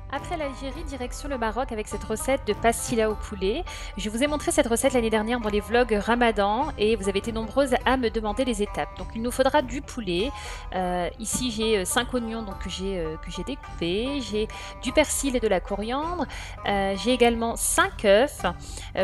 Après l'Algérie, direction le Maroc avec cette recette de pastilla au poulet. Je vous ai montré cette recette l'année dernière dans les vlogs Ramadan et vous avez été nombreuses à me demander les étapes. Donc il nous faudra du poulet. Ici j'ai 5 oignons donc, que j'ai découpés. J'ai du persil et de la coriandre. J'ai également 5 œufs.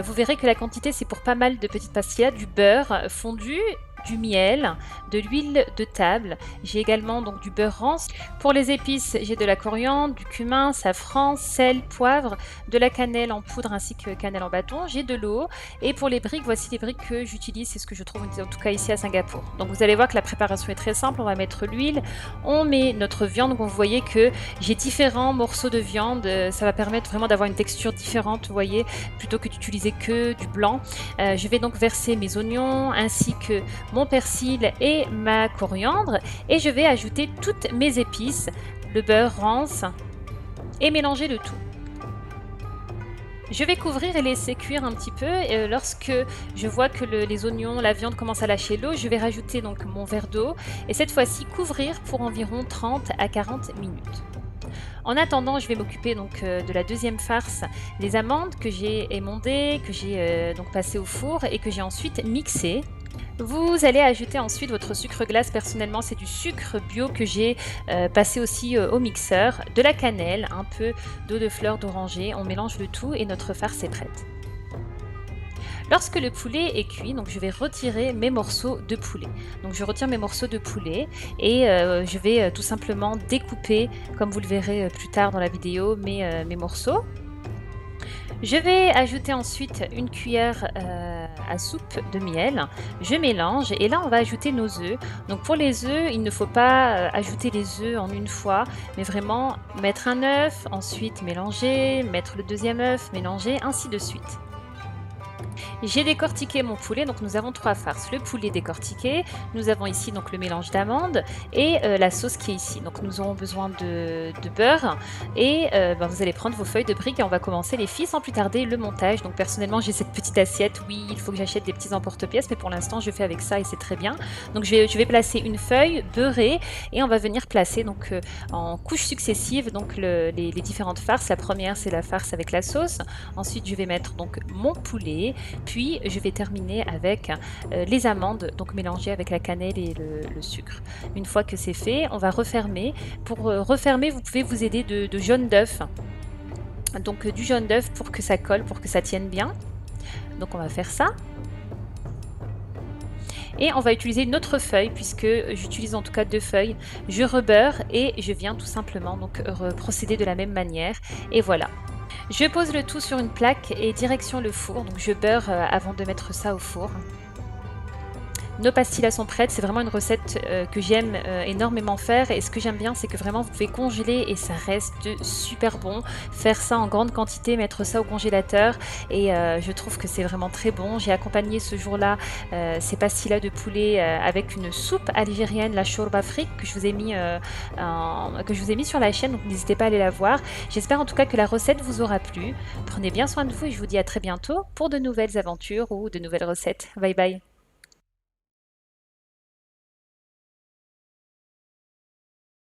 Vous verrez que la quantité c'est pour pas mal de petites pastillas. Du beurre fondu, du miel, de l'huile de table. J'ai également donc du beurre rance. Pour les épices, j'ai de la coriandre, du cumin, safran, sel, poivre, de la cannelle en poudre ainsi que cannelle en bâton. J'ai de l'eau. Et pour les briques, voici les briques que j'utilise. C'est ce que je trouve en tout cas ici à Singapour. Donc vous allez voir que la préparation est très simple. On va mettre l'huile, on met notre viande. Donc vous voyez que j'ai différents morceaux de viande. Ça va permettre vraiment d'avoir une texture différente, vous voyez, plutôt que d'utiliser que du blanc. Je vais donc verser mes oignons ainsi que mon persil et ma coriandre et je vais ajouter toutes mes épices, le beurre rance et mélanger le tout. Je vais couvrir et laisser cuire un petit peu et lorsque je vois que les oignons, la viande commence à lâcher l'eau, je vais rajouter donc mon verre d'eau et cette fois-ci couvrir pour environ 30 à 40 minutes. En attendant, je vais m'occuper donc de la deuxième farce, les amandes que j'ai émondées, que j'ai donc passées au four et que j'ai ensuite mixées. Vous allez ajouter ensuite votre sucre glace. Personnellement, c'est du sucre bio que j'ai passé aussi au mixeur, de la cannelle, un peu d'eau de fleur d'oranger. On mélange le tout et notre farce est prête. Lorsque le poulet est cuit, donc je vais retirer mes morceaux de poulet. Donc je retire mes morceaux de poulet et je vais tout simplement découper, comme vous le verrez plus tard dans la vidéo, mes morceaux. Je vais ajouter ensuite une cuillère à soupe de miel. Je mélange et là on va ajouter nos œufs. Donc pour les œufs, il ne faut pas ajouter les œufs en une fois, mais vraiment mettre un œuf, ensuite mélanger, mettre le deuxième œuf, mélanger, ainsi de suite. J'ai décortiqué mon poulet, donc nous avons 3 farces. Le poulet décortiqué, nous avons ici donc le mélange d'amandes et la sauce qui est ici. Donc nous aurons besoin de beurre et vous allez prendre vos feuilles de briques et on va commencer les filles sans plus tarder le montage. Donc personnellement j'ai cette petite assiette, oui il faut que j'achète des petits emporte-pièces mais pour l'instant je fais avec ça et c'est très bien. Donc je vais placer une feuille beurrée et on va venir placer donc en couches successives donc les différentes farces. La première c'est la farce avec la sauce, ensuite je vais mettre donc mon poulet, puis je vais terminer avec les amandes, donc mélangées avec la cannelle et le sucre. Une fois que c'est fait, on va refermer. Pour refermer, vous pouvez vous aider de jaune d'œuf. Donc du jaune d'œuf pour que ça colle, pour que ça tienne bien. Donc on va faire ça. Et on va utiliser une autre feuille puisque j'utilise en tout cas 2 feuilles. Je rebeurre et je viens tout simplement donc procéder de la même manière. Et voilà. Je pose le tout sur une plaque et direction le four. Donc je beurre avant de mettre ça au four. Nos pastillas sont prêtes, c'est vraiment une recette que j'aime énormément faire et ce que j'aime bien c'est que vraiment vous pouvez congeler et ça reste super bon. Faire ça en grande quantité, mettre ça au congélateur et je trouve que c'est vraiment très bon. J'ai accompagné ce jour-là ces pastillas de poulet avec une soupe algérienne, la shorba afrique que je vous ai mis sur la chaîne, donc n'hésitez pas à aller la voir. J'espère en tout cas que la recette vous aura plu. Prenez bien soin de vous et je vous dis à très bientôt pour de nouvelles aventures ou de nouvelles recettes. Bye bye.